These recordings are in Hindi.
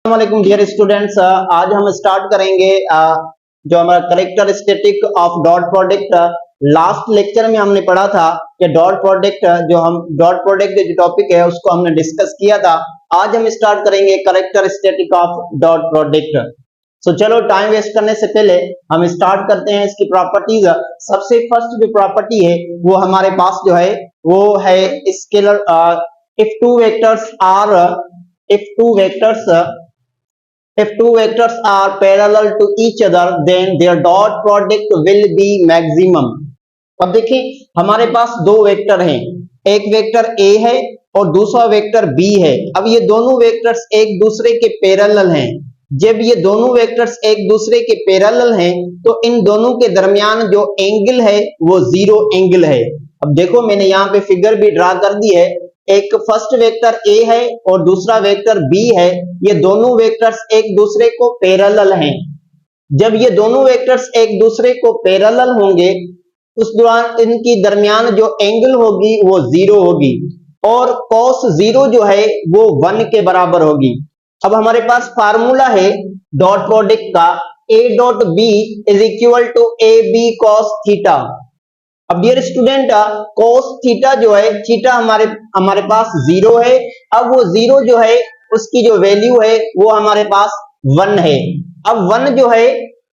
अस्सलामुअलैकुम डियर स्टूडेंट्स, आज हम स्टार्ट करेंगे जो हमारा characteristic of dot product. Last lecture में हमने पढ़ा था कि डॉट प्रोडक्ट जो टॉपिक है उसको हमने डिस्कस किया था। आज हम स्टार्ट करेंगे कैरेक्टरिस्टिक ऑफ डॉट प्रोडक्ट। सो चलो टाइम वेस्ट करने से पहले हम स्टार्ट करते हैं इसकी प्रॉपर्टीज। सबसे फर्स्ट जो प्रॉपर्टी है वो हमारे पास जो है वो है scalar. If two vectors are parallel to each other, then their dot product will be maximum। अब देखिए हमारे पास दो वेक्टर हैं, एक वेक्टर A है और दूसरा वेक्टर B है। अब ये दोनों वेक्टर्स एक दूसरे के पैरेलल हैं। जब ये दोनों वेक्टर्स एक दूसरे के पैरेलल हैं तो इन दोनों के दरमियान जो एंगल है वो जीरो एंगल है। अब देखो मैंने यहाँ पे फिगर भी ड्रा कर दी है। एक फर्स्ट वेक्टर A है और दूसरा वेक्टर B है। ये दोनों वेक्टर्स एक दूसरे को पैरेलल हैं। जब ये दोनों वेक्टर्स एक दूसरे को पैरेलल होंगे उस दौरान इनकी दरमियान जो एंगल होगी वो जीरो होगी और cos जीरो जो है वो 1 के बराबर होगी। अब हमारे पास फार्मूला है डॉट प्रोडक्ट का, A dot B is equal to AB cos theta. अब डियर स्टूडेंट cos थीटा जो है, थीटा हमारे पास जीरो है। अब वो जीरो जो है उसकी जो वैल्यू है वो हमारे पास 1 है। अब 1 जो है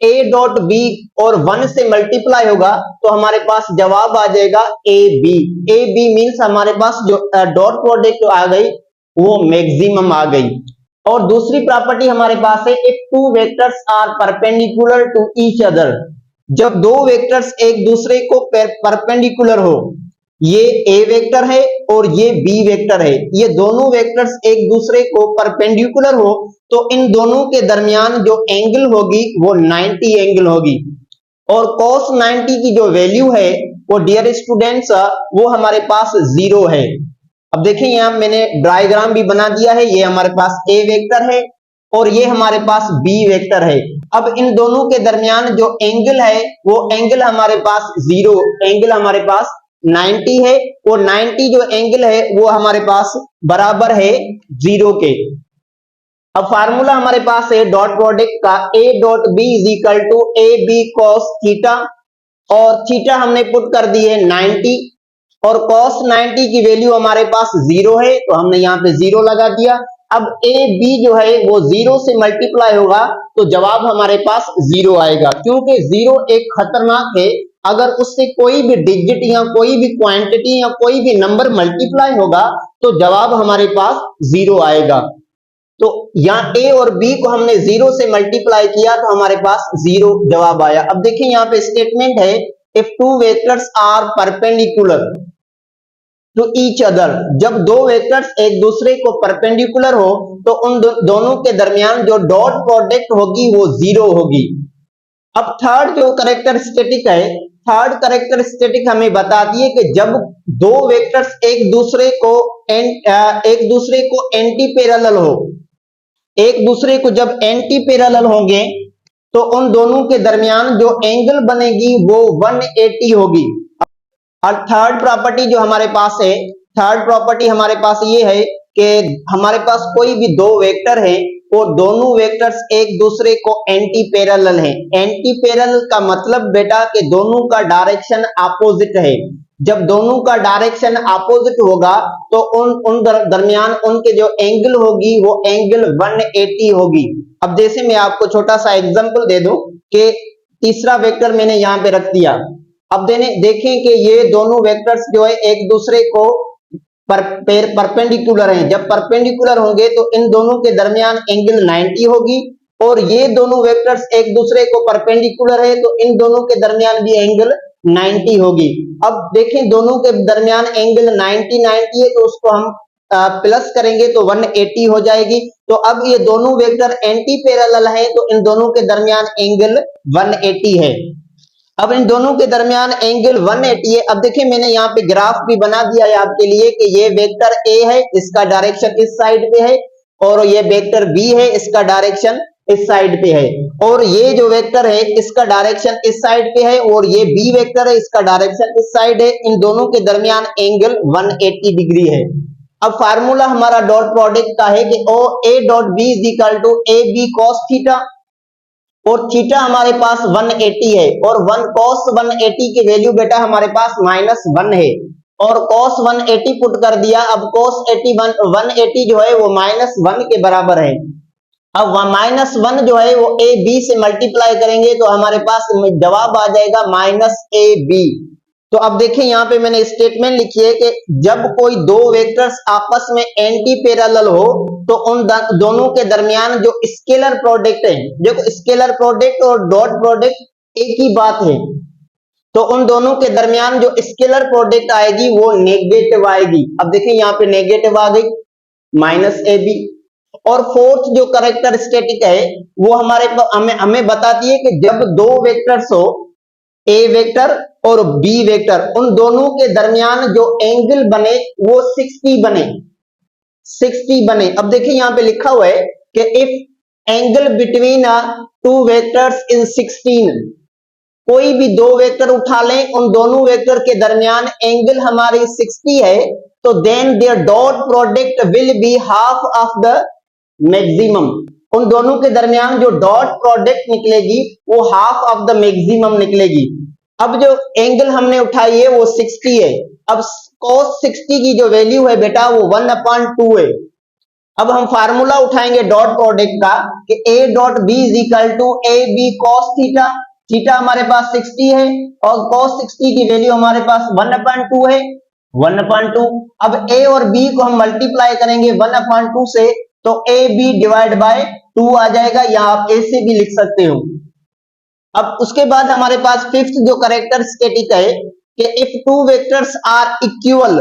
A डॉट B और 1 से मल्टीप्लाई होगा तो हमारे पास जवाब आ जाएगा AB। AB मीन्स हमारे पास जो डॉट प्रोडक्ट आ गई वो मैक्सिमम आ गई। और दूसरी प्रॉपर्टी हमारे पास है if two vectors are perpendicular to each other. जब दो वेक्टर्स एक दूसरे को परपेंडिकुलर हो, ये A वेक्टर है और ये B वेक्टर है, ये दोनों वेक्टर्स एक दूसरे को परपेंडिकुलर हो तो इन दोनों के दरमियान जो एंगल होगी वो 90 एंगल होगी। और cos 90 की जो वैल्यू है वो डियर स्टूडेंट्स वो हमारे पास जीरो है। अब देखिए यहाँ मैंने डायग्राम भी बना दिया है। ये हमारे पास A वेक्टर है और ये हमारे पास B वेक्टर है। अब इन दोनों के दरमियान जो एंगल है वो एंगल हमारे पास जीरो, एंगल हमारे पास 90 है और 90 जो एंगल है वो हमारे पास बराबर है जीरो के। अब फार्मूला हमारे पास है डॉट प्रोडक्ट का A dot B is equal to AB cos theta और थीटा हमने पुट कर दी है 90 और cos 90 की वैल्यू हमारे पास जीरो है तो हमने यहाँ पे जीरो लगा दिया। अब AB जो है वो जीरो से मल्टीप्लाई होगा तो जवाब हमारे पास जीरो आएगा, क्योंकि जीरो एक खतरनाक है। अगर उससे कोई भी डिजिट या कोई भी क्वांटिटी या कोई भी नंबर मल्टीप्लाई होगा तो जवाब हमारे पास जीरो आएगा। तो यहाँ A और B को हमने जीरो से मल्टीप्लाई किया तो हमारे पास जीरो जवाब आया। अब देखिए यहाँ पे स्टेटमेंट है if two vectors are perpendicular to each other. जब दो वेक्टर्स एक दूसरे को परपेंडिकुलर हो तो उन दोनों के दरमियान जो डॉट प्रोडक्ट होगी वो जीरो होगी। अब थर्ड जो कैरेक्टरिस्टिक है, थर्ड कैरेक्टरिस्टिक हमें बताती है कि जब दो वेक्टर्स एक दूसरे को एंटी पैरेलल हो, एक दूसरे को जब एंटी पैरेलल होंगे तो उन दोनों के दरमियान जो एंगल बनेगी वो 180 होगी। और थर्ड प्रॉपर्टी जो हमारे पास है, थर्ड प्रॉपर्टी हमारे पास ये है कि हमारे पास कोई भी दो वेक्टर है वो दोनों वेक्टर्स एक दूसरे को एंटी पैरेलल हैं। एंटी पैरेलल का मतलब बेटा कि दोनों का डायरेक्शन अपोजिट है। जब दोनों का डायरेक्शन अपोजिट होगा तो उन दरमियान उनके जो एंगल होगी वो एंगल 180 होगी। अब जैसे मैं आपको छोटा सा एग्जांपल दे दूं कि तीसरा वेक्टर मैंने यहाँ पे रख दिया। अब देखें कि ये दोनों वेक्टर्स जो है एक दूसरे को परपेंडिकुलर हैं। जब परपेंडिकुलर होंगे तो इन दोनों के दरमियान एंगल 90 होगी और ये दोनों वेक्टर्स एक दूसरे को परपेंडिकुलर है तो इन दोनों के दरमियान भी एंगल 90 होगी। अब देखें दोनों के दरमियान एंगल 90 है तो उसको हम प्लस करेंगे तो 180 हो जाएगी। तो अब ये दोनों वेक्टर एंटी पैरेलल हैं तो इन दोनों के दरमियान एंगल 180 है। अब इन दोनों के दरमियान एंगल 180 है। अब देखिए मैंने यहाँ पे ग्राफ भी बना दिया है आपके लिए कि ये वेक्टर A है, इसका डायरेक्शन इस साइड पे है और ये वेक्टर B है, इसका डायरेक्शन इस साइड पे है और ये जो वेक्टर है इसका डायरेक्शन इस साइड पे है और ये B वेक्टर है, इसका डायरेक्शन इस साइड है। इन दोनों के दरमियान एंगल 180 डिग्री है। अब फार्मूला हमारा डॉट प्रोडक्ट का है कि O A dot B is equal to A B cos theta, और थीटा हमारे पास 180 है, और 1 cos 180 की वैल्यू बेटा हमारे पास -1 है, और cos 180 पुट कर दिया। अब cos 180 जो है वो -1 के बराबर है। अब -1 जो है वो ए बी से मल्टीप्लाई करेंगे तो हमारे पास जवाब आ जाएगा -AB। तो अब देखिए यहाँ पे मैंने स्टेटमेंट लिखी है कि जब कोई दो वेक्टर्स आपस में एंटी पैरेलल हो तो उन दोनों के दरमियान जो स्केलर प्रोडक्ट है, देखो स्केलर प्रोडक्ट और डॉट प्रोडक्ट एक ही बात है, तो उन दोनों के दरमियान जो स्केलर प्रोडक्ट आएगी वो नेगेटिव आएगी। अब देखिए यहाँ पे नेगेटिव आ गई -AB। और फोर्थ जो कैरेक्टरिस्टिक है वो हमें बताती है कि जब दो वेक्टर्स हो, ए वेक्टर और बी वेक्टर, उन दोनों के दरमियान जो एंगल बने वो 60 बने। अब देखिए यहाँ पे लिखा हुआ है कि if angle between two vectors in 16, कोई भी दो वेक्टर उठा लें, उन दोनों वेक्टर के दरमियान एंगल हमारी 60 है, तो then their dot product will be half of the maximum. उन दोनों के दरमियान जो डॉट प्रोडक्ट निकलेगी वो हाफ ऑफ द मैक्सिमम निकलेगी। अब जो एंगल हमने उठाई है वो 60 है। अब cos 60 की जो वैल्यू है बेटा वो 1/2 है। अब हम फार्मूला उठाएंगे डॉट प्रोडक्ट का कि a dot b is equal to A B cos theta. Theta हमारे पास 60 है और cos 60 की वैल्यू हमारे पास 1/2 है, 1/2। अब a और b को हम मल्टीप्लाई करेंगे 1/2 से, तो ए बी डिवाइड बाय 2 आ जाएगा, या आप ए से भी लिख सकते हो। अब उसके बाद हमारे पास फिफ्थ जो कैरेक्टरिस्टिक है कि if two vectors are equal,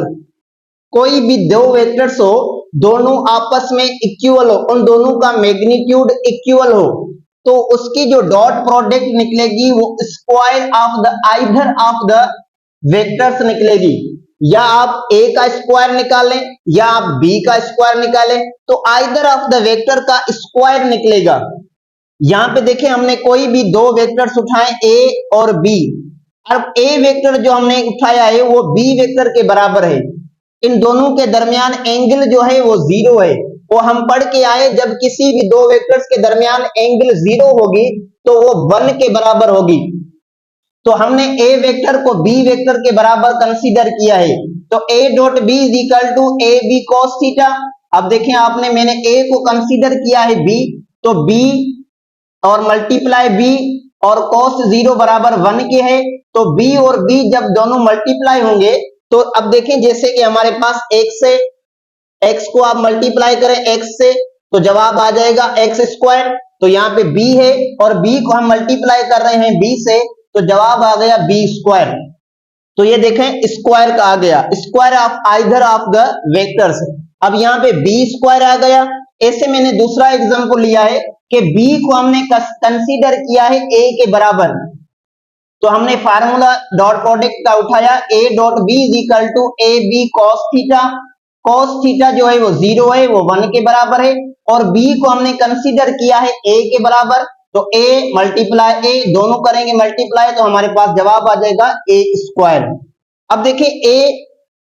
कोई भी दो वेक्टर्स हो, दोनों आपस में इक्वल हो, उन दोनों का मैग्नीट्यूड इक्वल हो, तो उसकी जो डॉट प्रोडक्ट निकलेगी वो square of the either of the vectors निकलेगी। या आप a का स्क्वायर निकालें या आप b का स्क्वायर निकालें, तो आइदर ऑफ द वेक्टर का स्क्वायर निकलेगा। यहां पे देखें हमने कोई भी दो वेक्टर्स उठाए a और b। अब a वेक्टर जो हमने उठाया है वो b वेक्टर के बराबर है। इन दोनों के दरमियान एंगल जो है वो 0 है। वो हम पढ़ के आए, जब किसी भी दो वेक्टर्स के दरमियान एंगल 0 होगी तो वो 1 के बराबर होगी। तो हमने a वेक्टर को b वेक्टर के बराबर कंसीडर किया है, तो a dot b is equal to A B cos theta. अब देखें आपने, मैंने a को कंसीडर किया है b, तो b और मल्टीप्लाई b और cos 0 बराबर 1 के है, तो b और b जब दोनों मल्टीप्लाई होंगे तो अब देखें जैसे कि हमारे पास x से x को आप मल्टीप्लाई करें x से तो जवाब आ जाएगा x स्क्वायर। तो यहाँ पे b है और b को हम मल्टीप्लाई कर रहे हैं b से, तो जवाब आ गया b स्क्वायर। तो ये देखें स्क्वायर का आ गया, square of either of the vectors. अब यहाँ पे b स्क्वायर आ गया। ऐसे मैंने दूसरा एग्जांपल लिया है कि b को हमने कंसीडर किया है a के बराबर, तो हमने फार्मूला डॉट प्रोडक्ट का उठाया a dot b is equal to A B cos theta. Cos theta जो है वो 0 है, वो 1 के बराबर है, और b को हमने कंसीडर किया है a के बराबर, तो a मल्टीप्लाई a दोनों करेंगे मल्टीप्लाई, तो हमारे पास जवाब आ जाएगा a स्क्वायर। अब देखिए a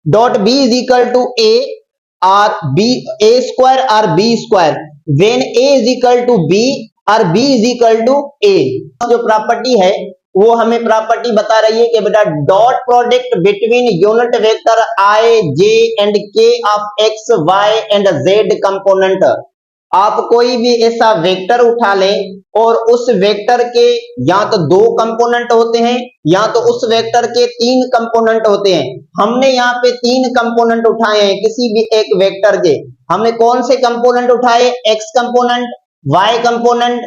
dot b is equal to a or b a square or b square when a is equal to b और b is equal to a। जो प्रॉपर्टी है वो हमें प्रॉपर्टी बता रही है कि बेटा dot product between unit vector i j and k of x y and z component. आप कोई भी ऐसा वेक्टर उठा लें और उस वेक्टर के या तो 2 कंपोनेंट होते हैं या तो उस वेक्टर के 3 कंपोनेंट होते हैं। हमने यहाँ पे 3 कंपोनेंट उठाए हैं किसी भी एक वेक्टर के। हमने कौन से कंपोनेंट उठाए? x component, y component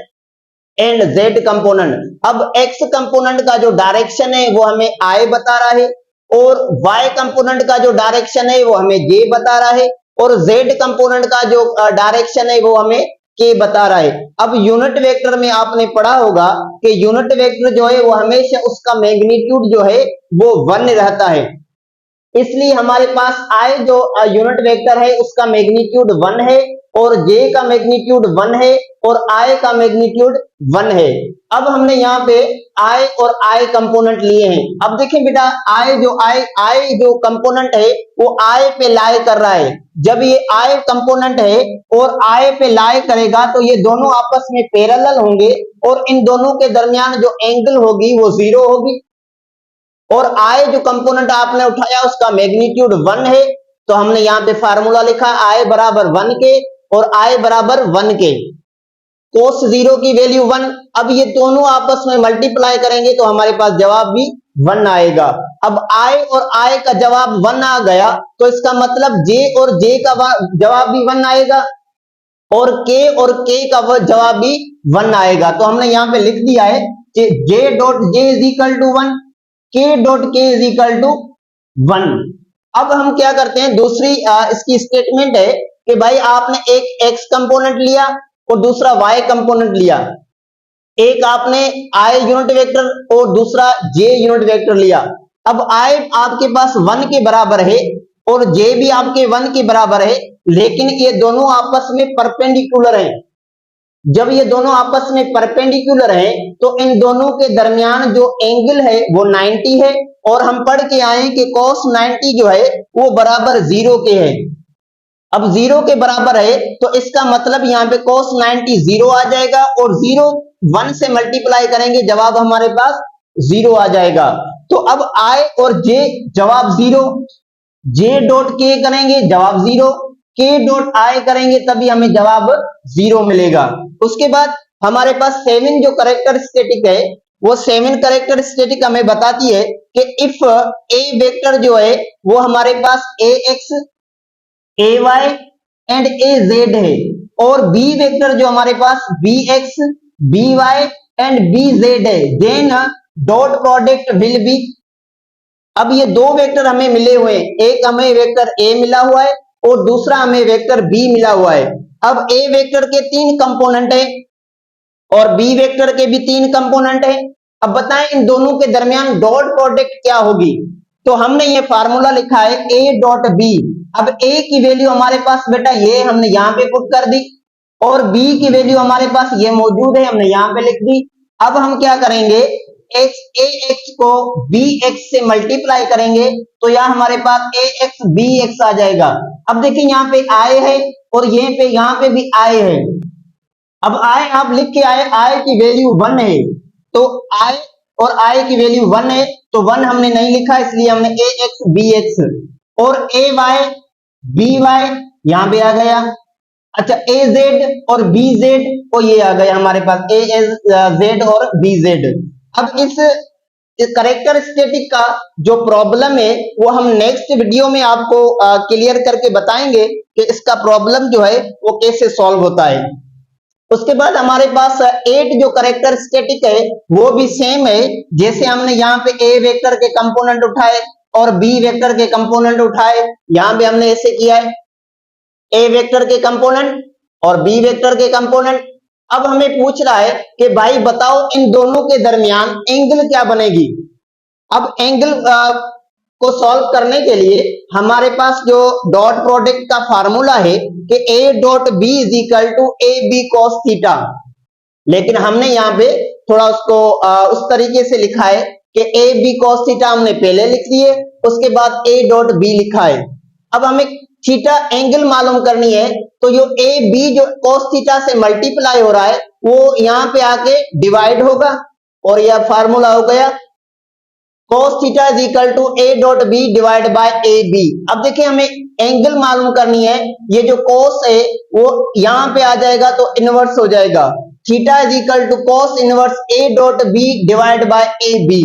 and z component. अब x कंपोनेंट का जो डायरेक्शन है वो हमें i बता रहा है, और y कंपोनेंट का जो डायरेक्शन है वो हमें j बता रहा है, और z कंपोनेंट का जो डायरेक्शन है वो हमें k बता रहा है। अब यूनिट वेक्टर में आपने पढ़ा होगा कि यूनिट वेक्टर जो है वो हमेशा उसका मैग्नीट्यूड जो है वो 1 रहता है, इसलिए हमारे पास i जो यूनिट वेक्टर है उसका मैग्नीट्यूड 1 है, और j का मैग्नीट्यूड 1 है और i का मैग्नीट्यूड 1 है। अब हमने यहाँ पे i और i कंपोनेंट लिए हैं। अब देखें बेटा i जो कंपोनेंट है वो i पे लाई कर रहा है। जब ये i कंपोनेंट है और i पे लाई करेगा तो ये दोनों आपस में पैरेलल होंगे और इन दोनों के दरमियान जो एंगल होगी वो 0 होगी। और i जो कंपोनेंट आपने उठाया उसका मैग्नीट्यूड 1 है, तो हमने यहाँ पे फार्मूला लिखा i बराबर 1 के और i बराबर 1 के। cos 0 की वैल्यू 1। अब ये दोनों आपस में मल्टीप्लाई करेंगे तो हमारे पास जवाब भी 1 आएगा। अब i और i का जवाब 1 आ गया तो इसका मतलब j और j का जवाब भी 1 आएगा और k का जवाब भी 1 आएगा। तो हमने यहाँ पे लिख दिया है कि j dot j is equal to 1, k dot k is equal to 1। अब हम क्या करते हैं, दूसरी इसकी स्टेटमेंट है कि भाई आपने एक x कंपोनेंट लिया और दूसरा y कंपोनेंट लिया। एक आपने i यूनिट वेक्टर और दूसरा j यूनिट वेक्टर लिया। अब i आपके पास 1 के बराबर है और j भी आपके 1 के बराबर है, लेकिन ये दोनों आपस में परपेंडिकुलर हैं। जब ये दोनों आपस में परपेंडिकुलर हैं तो इन दोनों के दरमियान जो एंगल है वो 90 है और हम पढ़ के आए कि cos 90 जो है वो बराबर 0 के है। अब 0 के बराबर है तो इसका मतलब यहाँ पे cos 90 0 आ जाएगा और 0 1 से मल्टीप्लाई करेंगे जवाब हमारे पास 0 आ जाएगा। तो अब i और j जवाब 0, j डॉट k करेंगे जवाब 0, k डॉट i करेंगे तभी हमें जवाब 0 मिलेगा। उसके बाद हमारे पास 7 जो कैरेक्टरिस्टिक है वो 7 कैरेक्टरिस्टिक हमें बताती है कि इफ a वेक्टर जो है वो हमारे पास ax ay एंड az है और b वेक्टर जो हमारे पास bx by एंड bz है, then dot product will be. अब ये दो वेक्टर हमें मिले हुए हैं, एक हमें वेक्टर a मिला हुआ है और दूसरा हमें वेक्टर b मिला हुआ है। अब a वेक्टर के 3 कंपोनेंट है और b वेक्टर के भी 3 कंपोनेंट है। अब बताएं इन दोनों के दरमियान डॉट प्रोडक्ट क्या होगी। तो हमने ये फार्मूला लिखा है a डॉट b। अब a की वैल्यू हमारे पास बेटा ये हमने यहाँ पे पुट कर दी और b की वैल्यू हमारे पास ये मौजूद है, हमने यहाँ पे लिख दी। अब हम क्या करेंगे, ax को bx से मल्टीप्लाई करेंगे तो यहाँ हमारे पास ax bx आ जाएगा। अब देखिए यहाँ पे i है और यहाँ पे भी i है। अब i आप लिख के आए, i की वैल्यू 1 है तो i और i की वैल्यू 1 है तो 1 हमने नहीं लिखा इसलिए हमने ax bx और ay by यहाँ पे आ गया। अच्छा az और bz और ये आ गया हमारे पास az और bz। अब इस कैरेक्टरिस्टिक का जो प्रॉब्लम है वो हम नेक्स्ट वीडियो में आपको क्लियर करके बताएंगे कि इसका प्रॉब्लम जो है वो कैसे सॉल्व होता है। उसके बाद हमारे पास 8 जो कैरेक्टरिस्टिक है वो भी सेम है, जैसे हमने यहाँ पे a वेक्टर के कंपोनेंट उठाए और b वेक्टर के कंपोनेंट उठाए, यहाँ पे हमने ऐसे किया है a वेक्टर के कंपोनेंट और b वेक्टर के कंपोनेंट। अब हमें पूछ रहा है कि भाई बताओ इन दोनों के दरमियान एंगल क्या बनेगी। अब एंगल को सॉल्व करने के लिए हमारे पास जो डॉट प्रोडक्ट का फार्मूला है कि a dot b is equal to A B cos theta, लेकिन हमने यहाँ पे थोड़ा उसको उस तरीके से लिखा है कि ए बी कॉस थीटा हमने पहले लिख दिए, उसके बाद a डॉट b लिखा है। अब हमें थीटा एंगल मालूम करनी है तो जो ए बी जो कॉस थीटा से मल्टीप्लाई हो रहा है वो यहाँ पे आके डिवाइड होगा और यह फार्मूला हो गया cos theta is equal to a dot b divide by A B. अब देखिए हमें एंगल मालूम करनी है, ये जो cos है वो यहाँ पे आ जाएगा तो इनवर्स हो जाएगा, theta is equal to cos inverse a dot b divide by A B.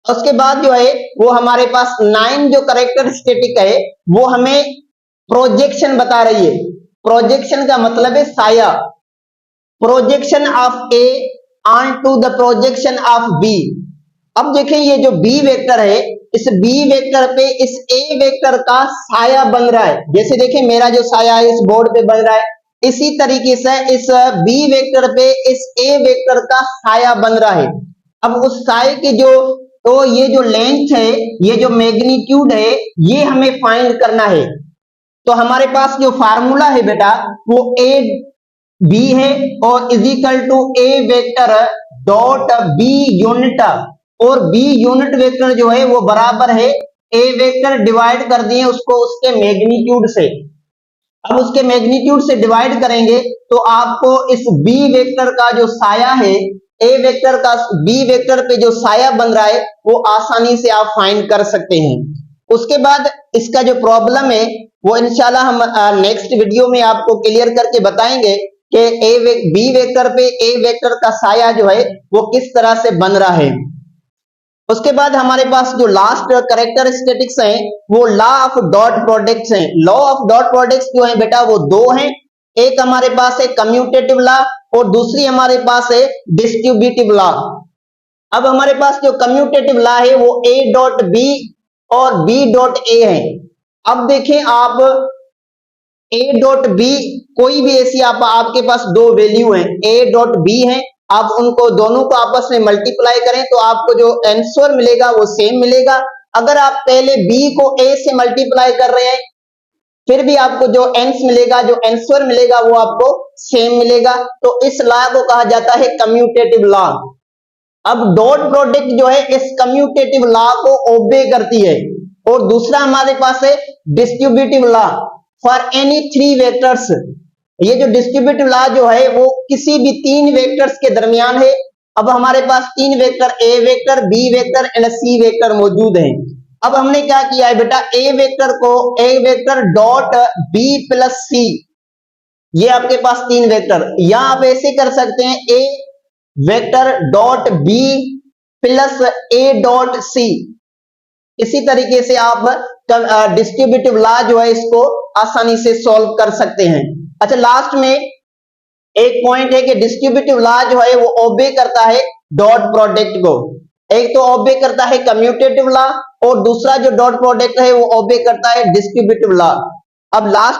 उसके बाद जो है वो हमारे पास 9 जो कैरेक्टरिस्टिक है वो हमें प्रोजेक्शन बता रही है। प्रोजेक्शन का मतलब है साया, projection of a onto the projection of b। अब देखें ये जो b वेक्टर है इस b वेक्टर पे इस a वेक्टर का साया बन रहा है। जैसे देखें मेरा जो साया है इस बोर्ड पे बन रहा है, इसी तरीके से इस b वेक्टर पे इस a वेक्टर का साया बन रहा है। अब उस साये की तो ये जो लेंथ है, ये जो मैग्नीट्यूड है, ये हमें फाइंड करना है। तो हमारे पास जो फार्मूला है बेटा वो ए बी है और is equal to A vector dot B unit, और बी यूनिट वेक्टर जो है वो बराबर है ए वेक्टर डिवाइड कर दिए उसको उसके मैग्नीट्यूड से। अब उसके मैग्नीट्यूड से डिवाइड करेंगे तो आपको इस बी वेक्टर का जो साया है ए वेक्टर का बी वेक्टर पे जो साया बन रहा है वो आसानी से आप फाइंड कर सकते हैं। उसके बाद इसका जो प्रॉब्लम है वो इंशाल्लाह हम नेक्स्ट वीडियो में आपको क्लियर करके बताएंगे कि बी वेक्टर पे ए वेक्टर का साया जो है वो किस तरह से बन रहा है। उसके बाद हमारे पास जो लास्ट कैरेक्टरिस्टिक्स हैं वो लॉ ऑफ डॉट प्रोडक्ट्स हैं। लॉ ऑफ डॉट प्रोडक्ट्स जो है बेटा वो दो हैं, एक हमारे पास है कम्यूटेटिव लॉ और दूसरी हमारे पास है डिस्ट्रीब्यूटिव लॉ। अब हमारे पास जो कम्यूटेटिव लॉ है वो ए डॉट बी और बी डॉट ए है। अब देखें आप ए डॉट बी कोई भी ऐसी आपके पास दो वैल्यू हैं ए डॉट बी है, आप उनको दोनों को आपस में मल्टीप्लाई करें तो आपको जो आंसर मिलेगा वो सेम मिलेगा। अगर आप पहले बी को ए से मल्टीप्लाई कर रहे हैं फिर भी आपको जो आंसर मिलेगा वो आपको सेम मिलेगा। तो इस लॉ को कहा जाता है कम्यूटेटिव लॉ। अब डॉट प्रोडक्ट जो है इस कम्यूटेटिव लॉ को ओबे करती है। और दूसरा हमारे पास है distributive law for any three vectors. ये जो डिस्ट्रीब्यूटिव लॉ जो है वो किसी भी तीन वेक्टर्स के दरमियान है। अब हमारे पास तीन vector A vector B vector and C vector मौजूद हैं। अब हमने क्या किया है बेटा ए वेक्टर को ए वेक्टर डॉट बी प्लस सी, ये आपके पास तीन वेक्टर, या आप ऐसे कर सकते हैं A vector dot B plus A dot C. इसी तरीके से आप डिस्ट्रीब्यूटिव लॉ जो है इसको आसानी से सॉल्व कर सकते हैं। अच्छा, लास्ट में एक पॉइंट है कि डिस्ट्रीब्यूटिव लॉ जो है वो ओबे करता है डॉट प्रोडक्ट को। एक तो ओबे करता है कम्यूटेटिव लॉ और दूसरा जो डॉट प्रोडक्ट है वो ओबे करता है डिस्ट्रीब्यूटिव लॉ। अब लास्ट